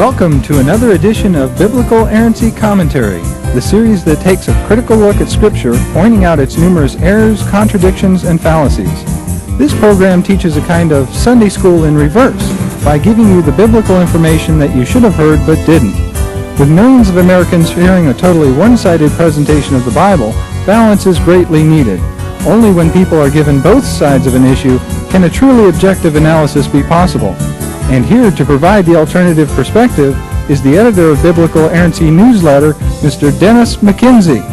Welcome to another edition of Biblical Errancy Commentary, the series that takes a critical look at Scripture, pointing out its numerous errors, contradictions, and fallacies. This program teaches a kind of Sunday school in reverse by giving you the biblical information that you should have heard but didn't. With millions of Americans hearing a totally one-sided presentation of the Bible, balance is greatly needed. Only when people are given both sides of an issue can a truly objective analysis be possible. And here to provide the alternative perspective is the editor of Biblical Errancy Newsletter, Mr. Dennis McKenzie.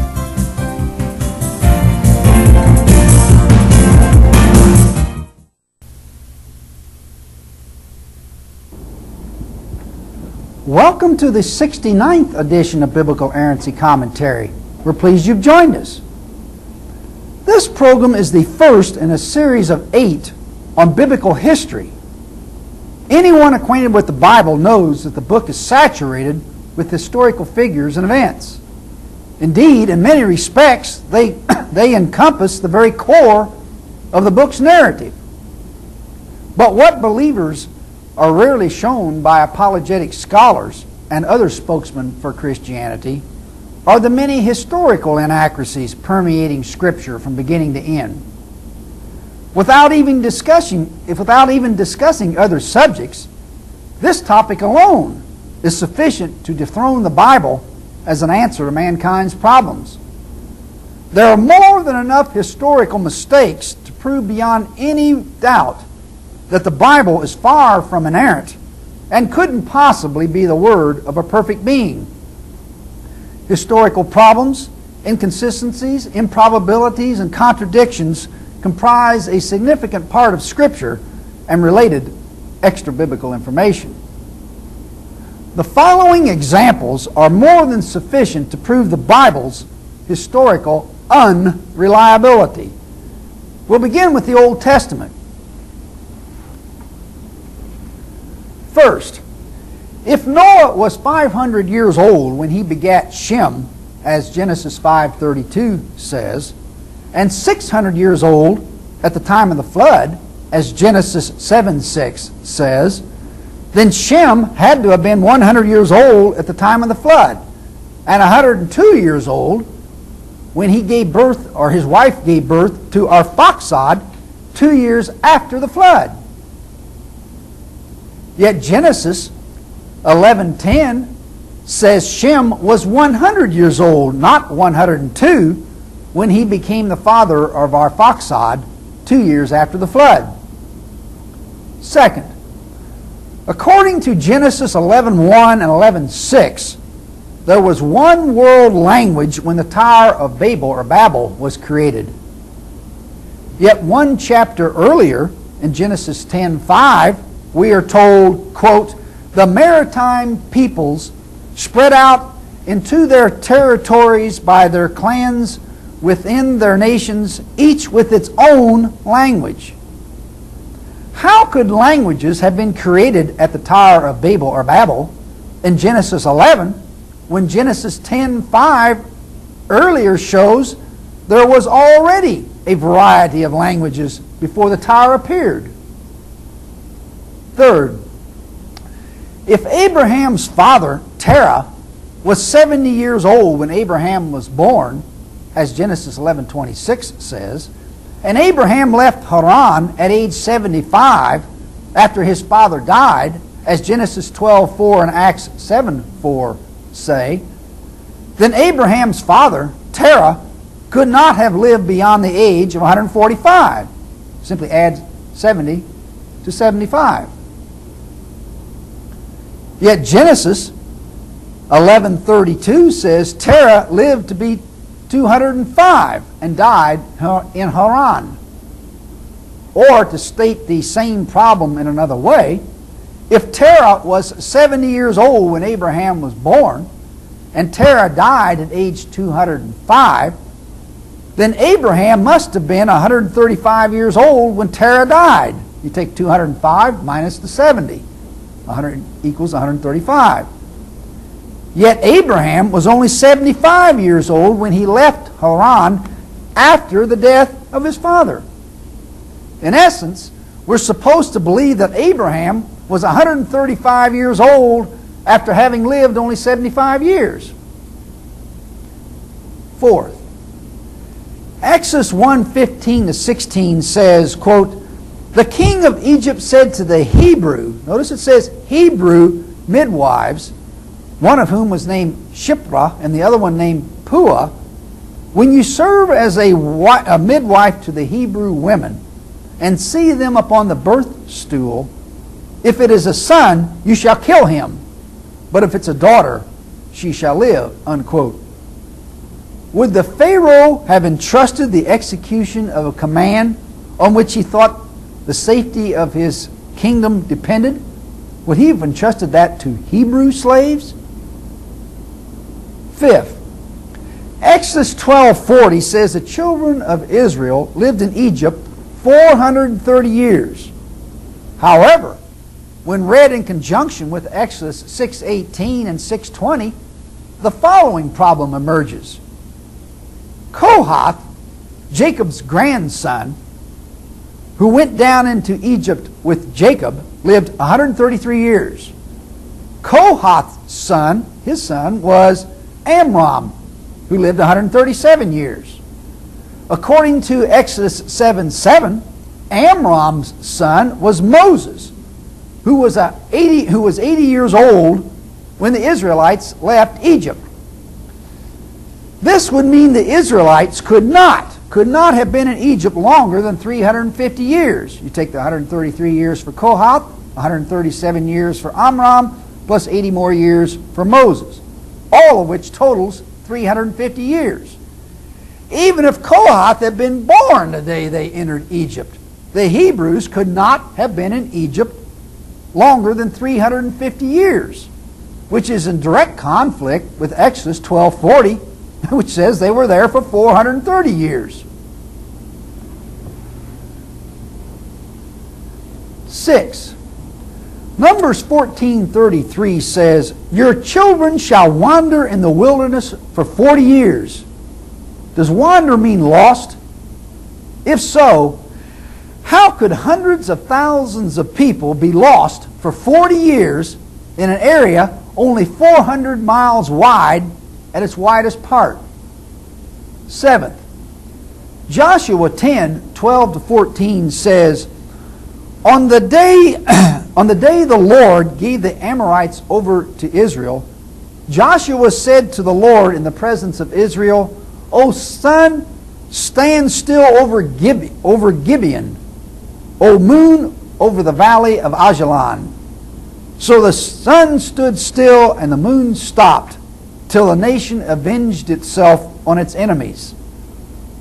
Welcome to the 69th edition of Biblical Errancy Commentary. We're pleased you've joined us. This program is the first in a series of 8 on biblical history. Anyone acquainted with the Bible knows that the book is saturated with historical figures and events. Indeed, in many respects, they encompass the very core of the book's narrative. But what believers are rarely shown by apologetic scholars and other spokesmen for Christianity are the many historical inaccuracies permeating Scripture from beginning to end. Without even discussing other subjects, this topic alone is sufficient to dethrone the Bible as an answer to mankind's problems. There are more than enough historical mistakes to prove beyond any doubt that the Bible is far from inerrant and couldn't possibly be the word of a perfect being. Historical problems, inconsistencies, improbabilities, and contradictions comprise a significant part of Scripture and related extra-biblical information. The following examples are more than sufficient to prove the Bible's historical unreliability. We'll begin with the Old Testament. First, if Noah was 500 years old when he begat Shem, as Genesis 5:32 says, and 600 years old at the time of the flood, as Genesis 7:6 says, then Shem had to have been 100 years old at the time of the flood, and 102 years old when he gave birth, or his wife gave birth, to Arphaxad 2 years after the flood. Yet Genesis 11:10 says Shem was 100 years old, not 102, when he became the father of Arphaxad 2 years after the flood. Second, according to Genesis 11:1 and 11:6, there was one world language when the Tower of Babel, or Babel, was created. Yet one chapter earlier, in Genesis 10:5, we are told, quote, the maritime peoples spread out into their territories by their clans within their nations, each with its own language. How could languages have been created at the Tower of Babel, or Babel, in Genesis 11, when Genesis 10:5 earlier shows there was already a variety of languages before the tower appeared? Third, if Abraham's father, Terah, was 70 years old when Abraham was born, as Genesis 11:26 says, and Abraham left Haran at age 75 after his father died, as Genesis 12:4 and Acts 7:4 say, then Abraham's father, Terah, could not have lived beyond the age of 145. Simply add 70 to 75. Yet Genesis 11:32 says Terah lived to be 205 and died in Haran. Or to state the same problem in another way, if Terah was 70 years old when Abraham was born, and Terah died at age 205, then Abraham must have been 135 years old when Terah died. You take 205 minus the 70. 100 equals 135. Yet Abraham was only 75 years old when he left Haran after the death of his father. In essence, we're supposed to believe that Abraham was 135 years old after having lived only 75 years. Fourth, Exodus 1:15-16 says, quote, "The king of Egypt said to the Hebrew," notice it says Hebrew midwives, one of whom was named Shiphrah and the other one named Puah, "When you serve as a midwife to the Hebrew women and see them upon the birth stool, if it is a son, you shall kill him. But if it's a daughter, she shall live," unquote. Would the Pharaoh have entrusted the execution of a command on which he thought the safety of his kingdom depended? Would he have entrusted that to Hebrew slaves? Fifth, Exodus 12:40 says the children of Israel lived in Egypt 430 years. However, when read in conjunction with Exodus 6:18 and 6:20, the following problem emerges. Kohath, Jacob's grandson, who went down into Egypt with Jacob, lived 133 years. Kohath's son, his son, was Amram, who lived 137 years. According to Exodus 7:7, Amram's son was Moses, who was 80 years old when the Israelites left Egypt. This would mean the Israelites could not have been in Egypt longer than 350 years. You take the 133 years for Kohath, 137 years for Amram, plus 80 more years for Moses, all of which totals 350 years. Even if Kohath had been born the day they entered Egypt, the Hebrews could not have been in Egypt longer than 350 years, which is in direct conflict with Exodus 12:40, which says they were there for 430 years. 6. Numbers 14:33 says, "Your children shall wander in the wilderness for 40 years. Does wander mean lost? If so, how could hundreds of thousands of people be lost for 40 years in an area only 400 miles wide at its widest part? 7th, Joshua 10:12-14 says, On the day the Lord gave the Amorites over to Israel, Joshua said to the Lord in the presence of Israel, O sun, stand still over Gibeon, O moon, over the valley of Ajalon. So the sun stood still and the moon stopped, till the nation avenged itself on its enemies.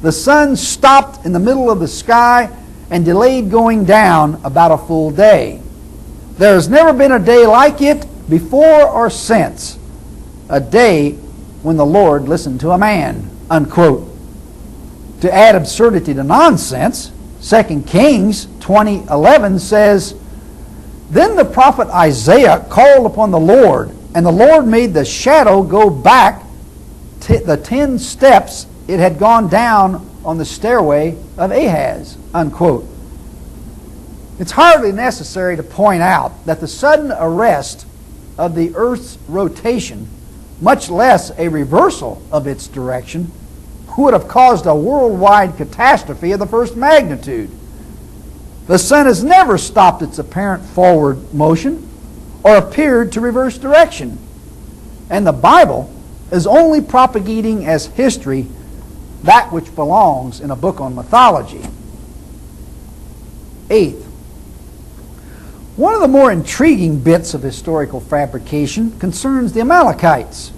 The sun stopped in the middle of the sky and delayed going down about a full day. There has never been a day like it before or since, a day when the Lord listened to a man," unquote. To add absurdity to nonsense, 2 Kings 20:11 says, "Then the prophet Isaiah called upon the Lord, and the Lord made the shadow go back the 10 steps it had gone down on the stairway of Ahaz," unquote. It's hardly necessary to point out that the sudden arrest of the Earth's rotation, much less a reversal of its direction, would have caused a worldwide catastrophe of the first magnitude. The sun has never stopped its apparent forward motion or appeared to reverse direction. And the Bible is only propagating as history that which belongs in a book on mythology. 8th, one of the more intriguing bits of historical fabrication concerns the Amalekites.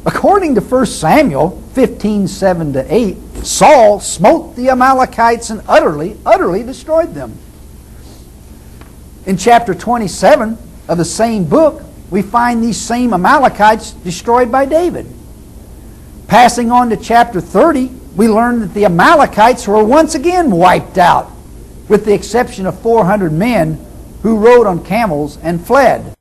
According to 1 Samuel 15:7-8, Saul smote the Amalekites and utterly destroyed them. In chapter 27 of the same book, we find these same Amalekites destroyed by David. Passing on to chapter 30, we learn that the Amalekites were once again wiped out, with the exception of 400 men who rode on camels and fled.